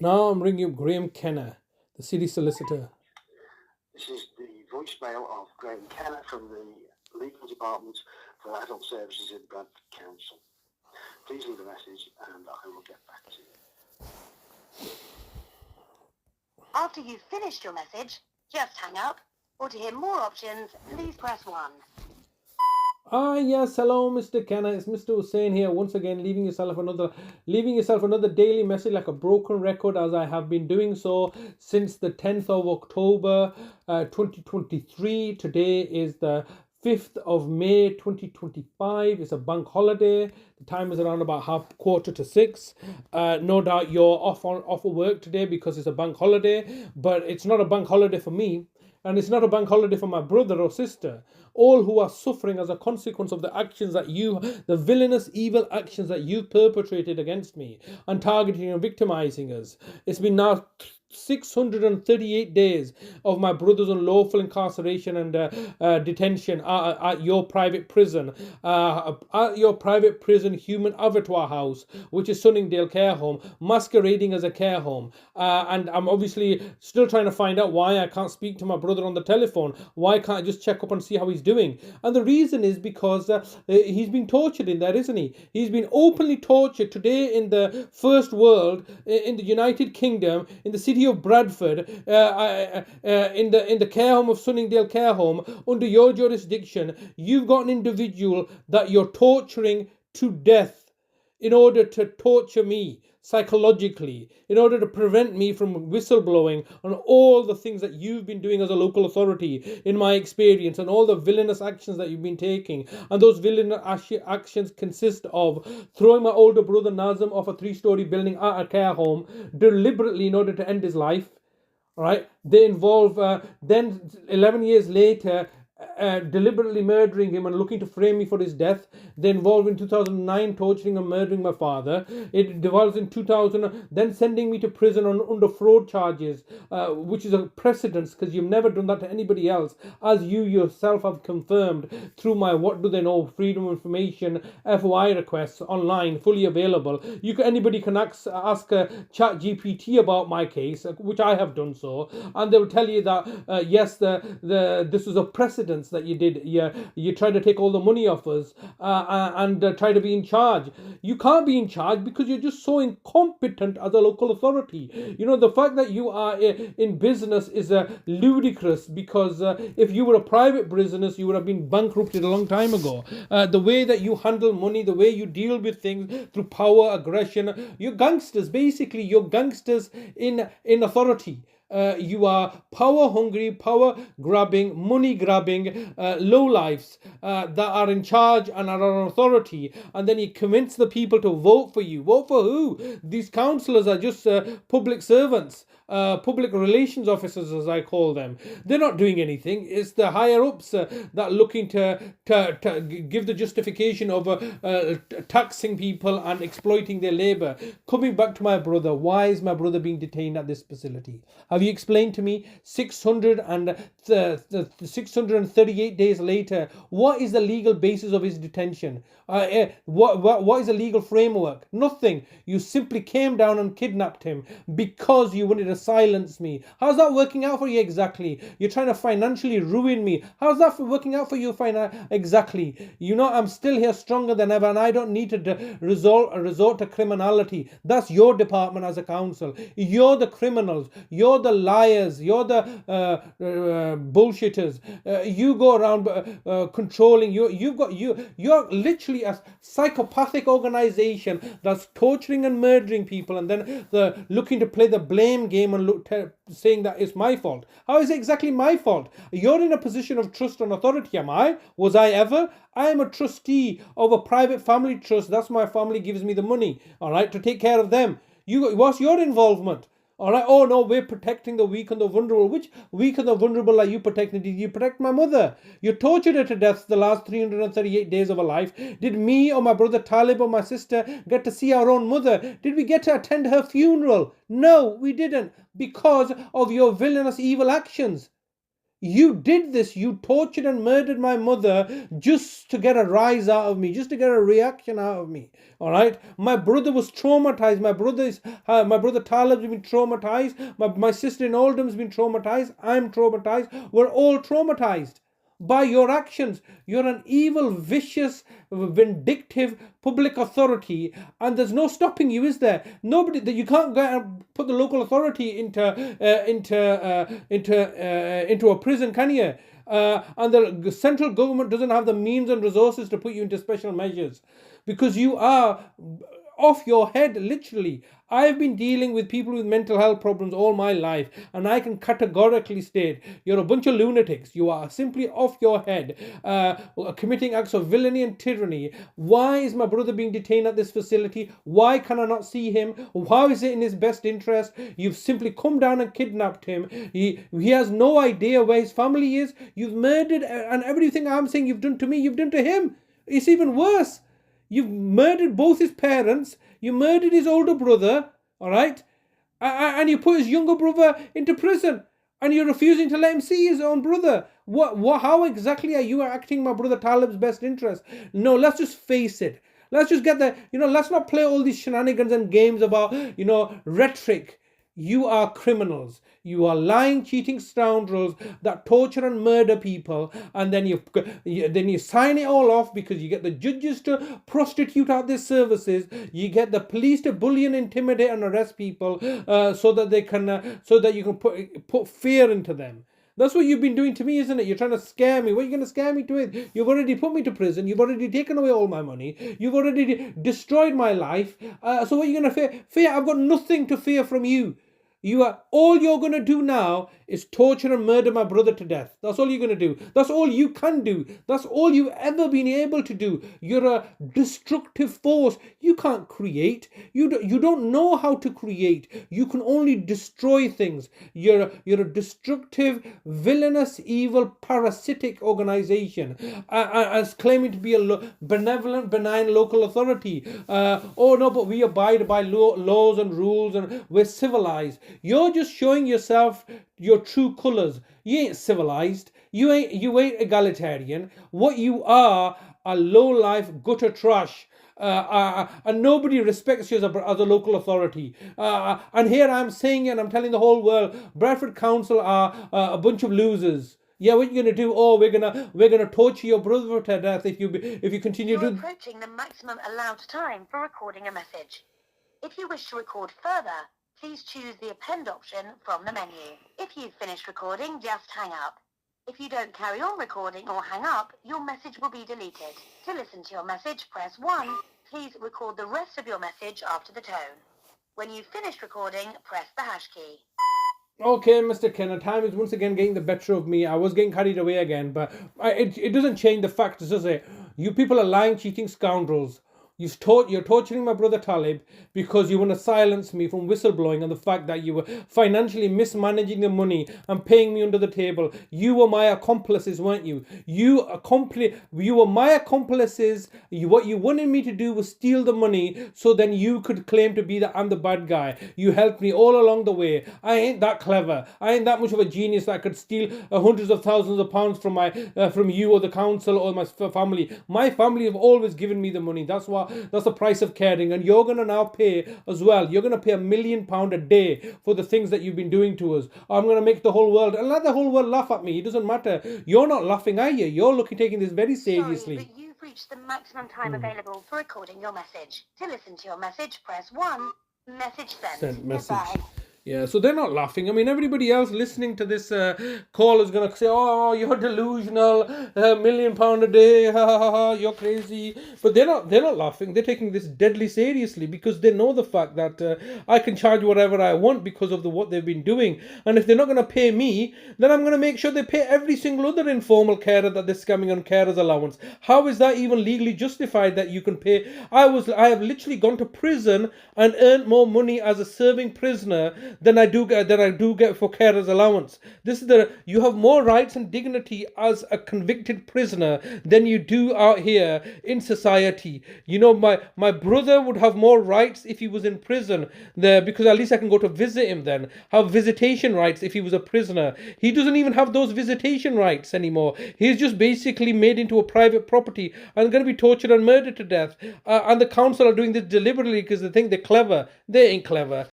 Now I'm ringing up Graeme Kenna, the city solicitor. This is the voicemail of Graeme Kenna from the Legal Department for Adult Services in Bradford Council. Please leave a message and I will get back to you. After you've finished your message, just hang up. Or to hear more options, please press 1. Yes, hello, Mr. Kenna. It's Mr. Hussain here once again, leaving yourself another daily message like a broken record, as I have been doing so since the 10th of October, 2023. Today is the 5th of May 2025. It's a bank holiday. The time is around about 5:45. No doubt you're off of work today because it's a bank holiday, but it's not a bank holiday for me. And it's not a bank holiday for my brother or sister, all who are suffering as a consequence of the actions that the villainous, evil actions that you've perpetrated against me and targeting and victimizing us. It's been now 638 days of my brother's unlawful incarceration and detention at your private prison, human abattoir house, which is Sunningdale Care Home, masquerading as a care home. And I'm obviously still trying to find out why I can't speak to my brother on the telephone. Why can't I just check up and see how he's doing? And the reason is because he's been tortured in there, isn't he? He's been openly tortured today in the first world, in the United Kingdom, in the city of Bradford, in the care home of Sunningdale Care Home, under your jurisdiction. You've got an individual that you're torturing to death in order to torture me psychologically, in order to prevent me from whistleblowing on all the things that you've been doing as a local authority, in my experience, and all the villainous actions that you've been taking. And those villainous actions consist of throwing my older brother Nazim off a 3-story building at a care home deliberately in order to end his life. All right, they involve then 11 years later deliberately murdering him and looking to frame me for his death. They involved in 2009 torturing and murdering my father. It devolves in 2000, then sending me to prison under fraud charges, which is a precedence because you've never done that to anybody else, as you yourself have confirmed through my What Do They Know Freedom of Information FOI requests online, fully available. Anybody can ask ChatGPT about my case, which I have done so, and they will tell you that yes, this was a precedent that you did. You tried to take all the money off us and try to be in charge. You can't be in charge because you're just so incompetent as a local authority. You know, the fact that you are in business is ludicrous, because if you were a private business, you would have been bankrupted a long time ago. The way that you handle money, the way you deal with things through power, aggression, you're gangsters. Basically, you're gangsters in authority. You are power hungry, power grabbing, money grabbing lowlifes that are in charge and are on authority, and then you convince the people to vote for you. Vote for who? These councillors are just public servants. Public relations officers, as I call them. They're not doing anything. It's the higher ups that are looking to give the justification of taxing people and exploiting their labour. Coming back to my brother, why is my brother being detained at this facility? Have you explained to me 638 days later, what is the legal basis of his detention? What is the legal framework? Nothing. You simply came down and kidnapped him because you wanted to silence me. How's that working out for you exactly? You're trying to financially ruin me. How's that working out for you exactly? You know, I'm still here stronger than ever, and I don't need to resort to criminality. That's your department as a council. You're the criminals. You're the liars. You're the bullshitters. You go around controlling. You're literally a psychopathic organization that's torturing and murdering people, and then looking to play the blame game and saying that it's my fault. How is it exactly my fault? You're in a position of trust and authority, am I? Was I ever? I am a trustee of a private family trust. That's my family gives me the money, all right, to take care of them. What's your involvement? All right. Oh no, we're protecting the weak and the vulnerable. Which weak and the vulnerable are you protecting? Did you protect my mother? You tortured her to death the last 338 days of her life. Did me or my brother Talib or my sister get to see our own mother? Did we get to attend her funeral? No, we didn't, because of your villainous evil actions. You did this. You tortured and murdered my mother just to get a rise out of me, just to get a reaction out of me. All right. My brother was traumatized. My brother Talib's been traumatized. My sister in Oldham's been traumatized. I'm traumatized. We're all traumatized by your actions. You're an evil, vicious, vindictive public authority, and there's no stopping you, is there? Nobody that you can't go and put the local authority into a prison, can you? And the central government doesn't have the means and resources to put you into special measures because you are off your head, literally. I've been dealing with people with mental health problems all my life, and I can categorically state you're a bunch of lunatics. You are simply off your head, committing acts of villainy and tyranny. Why is my brother being detained at this facility? Why can I not see him? How is it in his best interest? You've simply come down and kidnapped him. He has no idea where his family is. You've murdered, and everything I'm saying you've done to me, you've done to him. It's even worse. You've murdered both his parents. You murdered his older brother, all right? And you put his younger brother into prison. And you're refusing to let him see his own brother. How exactly are you acting my brother Talib's best interest? No, let's just face it. Let's just get the, let's not play all these shenanigans and games about, rhetoric. You are criminals. You are lying, cheating scoundrels that torture and murder people, and then you sign it all off because you get the judges to prostitute out their services. You get the police to bully and intimidate and arrest people, so that you can put fear into them. That's what you've been doing to me, isn't it? You're trying to scare me. What are you going to scare me with? You've already put me to prison. You've already taken away all my money. You've already destroyed my life. So what are you going to fear? I've got nothing to fear from you. All you're going to do now is torture and murder my brother to death. That's all you're going to do. That's all you can do. That's all you've ever been able to do. You're a destructive force. You can't create. You don't know how to create. You can only destroy things. You're a destructive, villainous, evil, parasitic organization, as claiming to be a benevolent, benign local authority. Oh no, but we abide by laws and rules and we're civilized. You're just showing yourself your true colours. You ain't civilized. You ain't egalitarian. What you are low-life gutter trash. And nobody respects you as a local authority. And here I'm saying it and I'm telling the whole world, Bradford Council are a bunch of losers. Yeah, what are you going to do? Oh, we're gonna torture your brother to death if you continue to... You're approaching the maximum allowed time for recording a message. If you wish to record further, please choose the append option from the menu. If you've finished recording, just hang up. If you don't carry on recording or hang up, your message will be deleted. To listen to your message, press 1. Please record the rest of your message after the tone. When you've finished recording, press the hash key. Okay, Mr. Kenna, time is once again getting the better of me. I was getting carried away again, but it doesn't change the fact, does it? You people are lying, cheating scoundrels. You're torturing my brother Talib because you want to silence me from whistleblowing on the fact that you were financially mismanaging the money and paying me under the table. You were my accomplices, weren't you? You were my accomplices. What you wanted me to do was steal the money so then you could claim to be that I'm the bad guy. You helped me all along the way. I ain't that clever. I ain't that much of a genius that I could steal hundreds of thousands of pounds from you or the council or my family. My family have always given me the money. That's the price of caring, and you're going to now pay as well. You're going to pay £1 million a day for the things that you've been doing to us. I'm going to make the whole world, and let the whole world laugh at me. It doesn't matter. You're not laughing, are you? You're taking this very seriously. Sorry, but you've reached the maximum time available for recording your message. To listen to your message, press 1. Message sent. Message. Goodbye. Yeah, so they're not laughing. I mean, everybody else listening to this call is going to say, oh, you're delusional, £1 million a day, ha, ha, ha, you're crazy. But they're not laughing. They're taking this deadly seriously because they know the fact that I can charge whatever I want because of what they've been doing. And if they're not going to pay me, then I'm going to make sure they pay every single other informal carer that they're scamming on carers allowance. How is that even legally justified that you can pay? I have literally gone to prison and earned more money as a serving prisoner than I do get for carer's allowance. This is you have more rights and dignity as a convicted prisoner than you do out here in society. You know, my brother would have more rights if he was in prison there, because at least I can go to visit him then. Have visitation rights if he was a prisoner. He doesn't even have those visitation rights anymore. He's just basically made into a private property and going to be tortured and murdered to death. And the council are doing this deliberately because they think they're clever. They ain't clever.